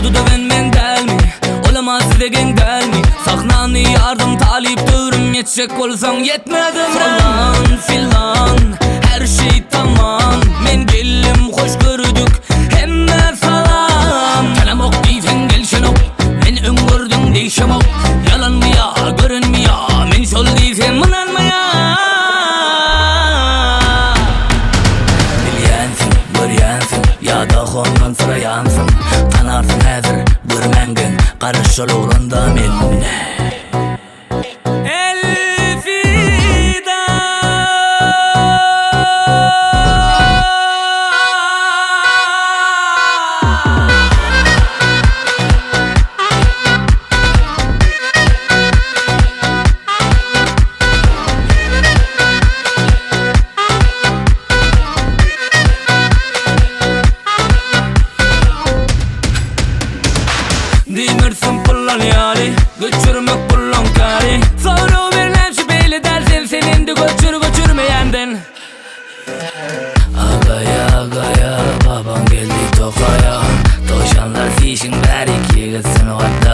oldu da ben delmi. Olamaz degen delmi. Sahnanı yardım talip dövürüm. Yetecek olsan yetmedim falan filan. Her şey tamam. Men gellim hoş gördük. Hemme salam. Kelam ok deysen gelşen ok. Men öngördüm değişem ok. Yalan mı ya görün mü ya. Men şol deysen mınan mı ya. Bilyensin göryensin. Ya da ondan sıra yansın. Kanarsın hazır görmengen. Karış yol uğrunda men. Demirsin pullan yaly, göçürmek pullon kari. Sonra verilen şu belli dersin, senin de göçürmeyenden. Agaya baban geldi tokaya. Toşanlar fişin ver iki gitsin hatta.